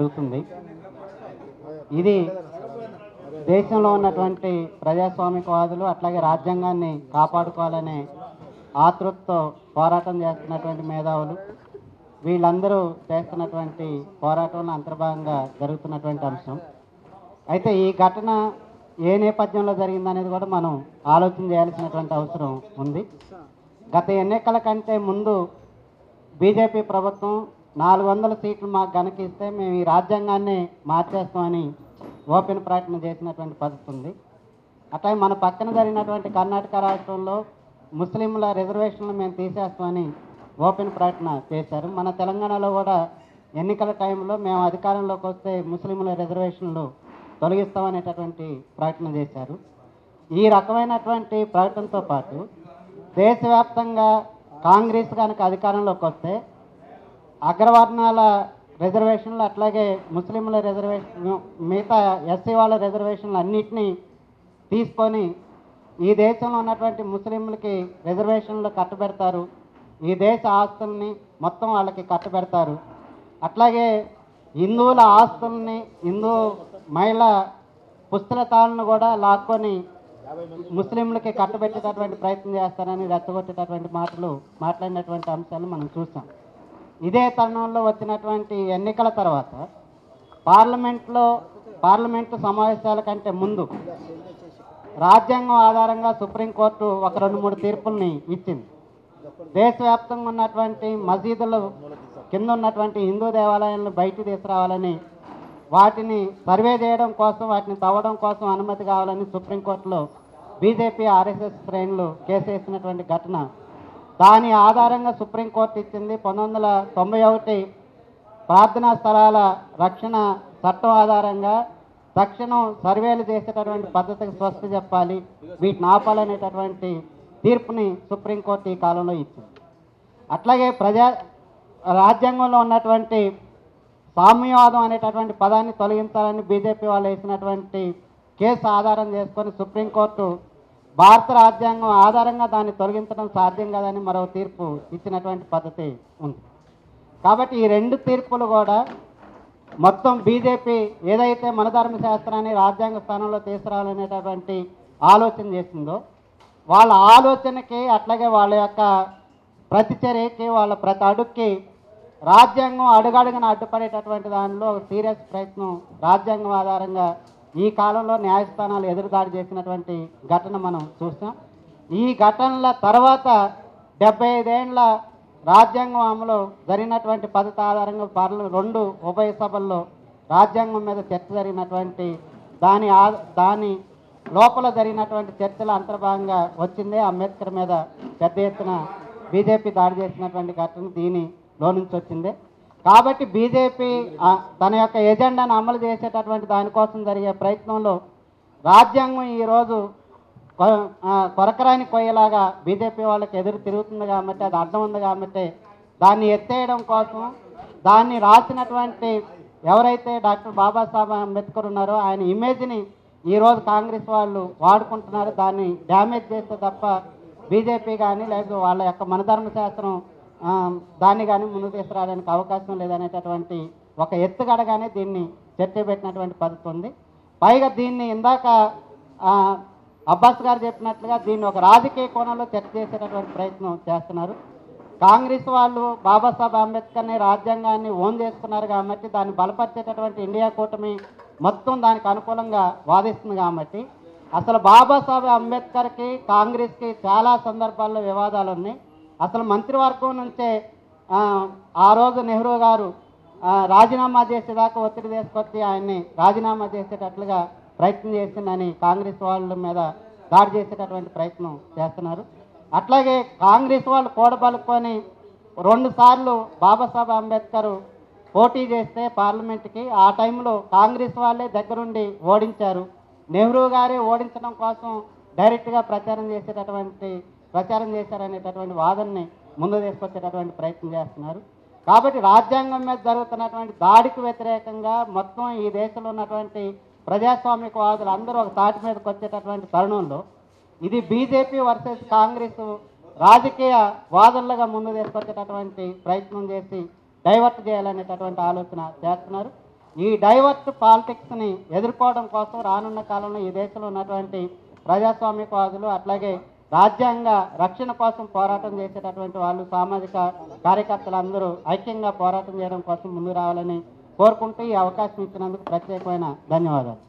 జరుగుతుంది. ఇది దేశంలో ఉన్నటువంటి ప్రజాస్వామికవాదులు అట్లాగే రాజ్యాంగాన్ని కాపాడుకోవాలనే ఆతృతతో పోరాటం చేస్తున్నటువంటి మేధావులు వీళ్ళందరూ చేస్తున్నటువంటి పోరాటంలో అంతర్భాగంగా జరుగుతున్నటువంటి అంశం. అయితే ఈ ఘటన ఏ నేపథ్యంలో జరిగిందనేది కూడా మనం ఆలోచన చేయాల్సినటువంటి అవసరం ఉంది. గత ఎన్నికల కంటే ముందు బీజేపీ ప్రభుత్వం 400 సీట్లు మాకు గనకిస్తే మేము ఈ రాజ్యాంగాన్ని మార్చేస్తామని ఓపెన్ ప్రకటన చేసినటువంటి పద్ధతి ఉంది. అట్లాగే మన పక్కన జరిగినటువంటి కర్ణాటక రాష్ట్రంలో ముస్లింల రిజర్వేషన్లు మేము తీసేస్తామని ఓపెన్ ప్రకటన చేశారు. మన తెలంగాణలో కూడా ఎన్నికల టైంలో మేము అధికారంలోకి వస్తే ముస్లింల రిజర్వేషన్లు తొలగిస్తామనేటటువంటి ప్రకటన చేశారు. ఈ రకమైనటువంటి ప్రకటనతో పాటు దేశవ్యాప్తంగా కాంగ్రెస్ కనుక అధికారంలోకి వస్తే అగ్రవర్ణాల రిజర్వేషన్లు అట్లాగే ముస్లింల రిజర్వేషన్ మిగతా ఎస్సీ వాళ్ళ రిజర్వేషన్లు అన్నిటినీ తీసుకొని ఈ దేశంలో ఉన్నటువంటి ముస్లింలకి రిజర్వేషన్లు కట్టబెడతారు. ఈ దేశ ఆస్తుల్ని మొత్తం వాళ్ళకి కట్టబెడతారు. అట్లాగే హిందువుల ఆస్తుల్ని హిందూ మహిళ పుస్తకాలను కూడా లాక్కొని ముస్లింలకి కట్టబెట్టేటటువంటి ప్రయత్నం చేస్తారని రెచ్చగొట్టేటటువంటి మాట్లాడినటువంటి అంశాలు మనం చూసాం. ఇదే తరుణంలో వచ్చినటువంటి ఎన్నికల తర్వాత పార్లమెంటు సమావేశాల కంటే ముందు రాజ్యాంగం ఆధారంగా సుప్రీంకోర్టు ఒక 2-3 తీర్పుల్ని ఇచ్చింది. దేశవ్యాప్తంగా ఉన్నటువంటి మసీదులు కింద ఉన్నటువంటి హిందూ దేవాలయాలను బయటికి తీసుకురావాలని, వాటిని సర్వే చేయడం కోసం, వాటిని తవ్వడం కోసం అనుమతి కావాలని సుప్రీంకోర్టులో బీజేపీ ఆర్ఎస్ఎస్ శ్రేణులు కేసు వేసినటువంటి ఘటన. దాని ఆధారంగా సుప్రీంకోర్టు ఇచ్చింది 1991 ప్రార్థనా స్థలాల రక్షణ చట్టం ఆధారంగా తక్షణం సర్వేలు చేసేటటువంటి పద్ధతికి స్వస్తి చెప్పాలి, వీటిని ఆపాలనేటటువంటి తీర్పుని సుప్రీంకోర్టు ఈ కాలంలో ఇచ్చింది. అట్లాగే రాజ్యాంగంలో ఉన్నటువంటి సామ్యవాదం అనేటటువంటి పదాన్ని తొలగించాలని బీజేపీ వాళ్ళు వేసినటువంటి కేసు ఆధారం చేసుకొని సుప్రీంకోర్టు భారత రాజ్యాంగం ఆధారంగా దాన్ని తొలగించడం సాధ్యం కాదని మరో తీర్పు ఇచ్చినటువంటి పద్ధతి ఉంది. కాబట్టి ఈ 2 తీర్పులు కూడా మొత్తం బీజేపీ ఏదైతే మనధర్మ శాస్త్రాన్ని రాజ్యాంగ స్థానంలో తీసుకురావాలనేటటువంటి ఆలోచన చేసిందో వాళ్ళ ఆలోచనకి అట్లాగే వాళ్ళ యొక్క ప్రతిచర్యకి వాళ్ళ ప్రతి అడుగుకి రాజ్యాంగం అడుగడుగున అడ్డుపడేటటువంటి దానిలో సీరియస్ ప్రయత్నం రాజ్యాంగం ఆధారంగా ఈ కాలంలో న్యాయస్థానాలు ఎదురుదాడి చేసినటువంటి ఘటన మనం చూసాం. ఈ ఘటనల తర్వాత 75 ఏళ్ల రాజ్యాంగం అమలు జరిగినటువంటి పద్ధతి ఆధారంగా పార్లమెంట్ 2 ఉభయ సభల్లో రాజ్యాంగం మీద చర్చ జరిగినటువంటి దాని లోపల జరిగినటువంటి చర్చల అంతర్భాగంగా వచ్చిందే అంబేద్కర్ మీద పెద్ద ఎత్తున బీజేపీ దాడి చేసినటువంటి ఘటన దీనిలో నుంచి వచ్చిందే. కాబట్టి బీజేపీ తన యొక్క ఎజెండాను అమలు చేసేటటువంటి దానికోసం జరిగే ప్రయత్నంలో రాజ్యాంగం ఈరోజు కొరకరాని కొయ్యేలాగా బీజేపీ వాళ్ళకి ఎదురు తిరుగుతుంది కాబట్టి, అది అడ్డం ఉంది కాబట్టి దాన్ని ఎత్తేయడం కోసం దాన్ని రాసినటువంటి ఎవరైతే డాక్టర్ బాబాసాహెబ్ అంబేద్కర్ ఉన్నారో ఆయన ఇమేజ్ని ఈరోజు కాంగ్రెస్ వాళ్ళు వాడుకుంటున్నారు. దాన్ని డ్యామేజ్ చేస్తే తప్ప బీజేపీ కానీ లేదా వాళ్ళ యొక్క మనధర్మ శాస్త్రం దాన్ని కానీ ముందుకు తీసుకురావడానికి అవకాశం లేదనేటటువంటి ఒక ఎత్తుగడగానే దీన్ని చర్చ పెట్టినటువంటి పద్ధతి ఉంది. పైగా దీన్ని ఇందాక అబ్బాస్ గారు చెప్పినట్లుగా దీన్ని ఒక రాజకీయ కోణంలో చర్చ చేసేటటువంటి ప్రయత్నం చేస్తున్నారు. కాంగ్రెస్ వాళ్ళు బాబాసాహెబ్ అంబేద్కర్ని రాజ్యాంగాన్ని ఓన్ చేసుకున్నారు కాబట్టి దాన్ని బలపరిచేటటువంటి ఇండియా కూటమి మొత్తం దానికి అనుకూలంగా వాదిస్తుంది కాబట్టి అసలు బాబాసాహెబ్ అంబేద్కర్కి కాంగ్రెస్కి చాలా సందర్భాల్లో వివాదాలు ఉన్నాయి. అసలు మంత్రివర్గం నుంచే ఆ రోజు నెహ్రూ గారు రాజీనామా చేసేదాకా ఒత్తిడి తీసుకొచ్చి ఆయన్ని రాజీనామా చేసేటట్లుగా ప్రయత్నం చేసిందని కాంగ్రెస్ వాళ్ళ మీద దాడి చేసేటటువంటి ప్రయత్నం చేస్తున్నారు. అట్లాగే కాంగ్రెస్ వాళ్ళు కూడబలుకొని 2 సార్లు బాబాసాహెబ్ అంబేద్కర్ పోటీ చేస్తే పార్లమెంట్కి ఆ టైంలో కాంగ్రెస్ వాళ్ళే దగ్గరుండి ఓడించారు. నెహ్రూ గారే ఓడించడం కోసం డైరెక్ట్గా ప్రచారం చేశారనేటటువంటి వాదనని ముందు తీసుకొచ్చేటటువంటి ప్రయత్నం చేస్తున్నారు. కాబట్టి రాజ్యాంగం మీద జరుగుతున్నటువంటి దాడికి వ్యతిరేకంగా మొత్తం ఈ దేశంలో ఉన్నటువంటి ప్రజాస్వామికవాదులు అందరూ ఒక తాటి మీదకి వచ్చేటటువంటి తరుణంలో ఇది బీజేపీ వర్సెస్ కాంగ్రెస్ రాజకీయ వాదనలుగా ముందు తీసుకొచ్చేటటువంటి ప్రయత్నం చేసి డైవర్ట్ చేయాలనేటటువంటి ఆలోచన చేస్తున్నారు. ఈ డైవర్ట్ పాలిటిక్స్ని ఎదుర్కోవడం కోసం రానున్న కాలంలో ఈ దేశంలో ఉన్నటువంటి ప్రజాస్వామికవాదులు అట్లాగే రాజ్యాంగ రక్షణ కోసం పోరాటం చేసేటటువంటి వాళ్ళు సామాజిక కార్యకర్తలందరూ ఐక్యంగా పోరాటం చేయడం కోసం ముందుకు రావాలని కోరుకుంటూ ఈ అవకాశం ఇచ్చినందుకు ప్రత్యేకమైన ధన్యవాదాలు.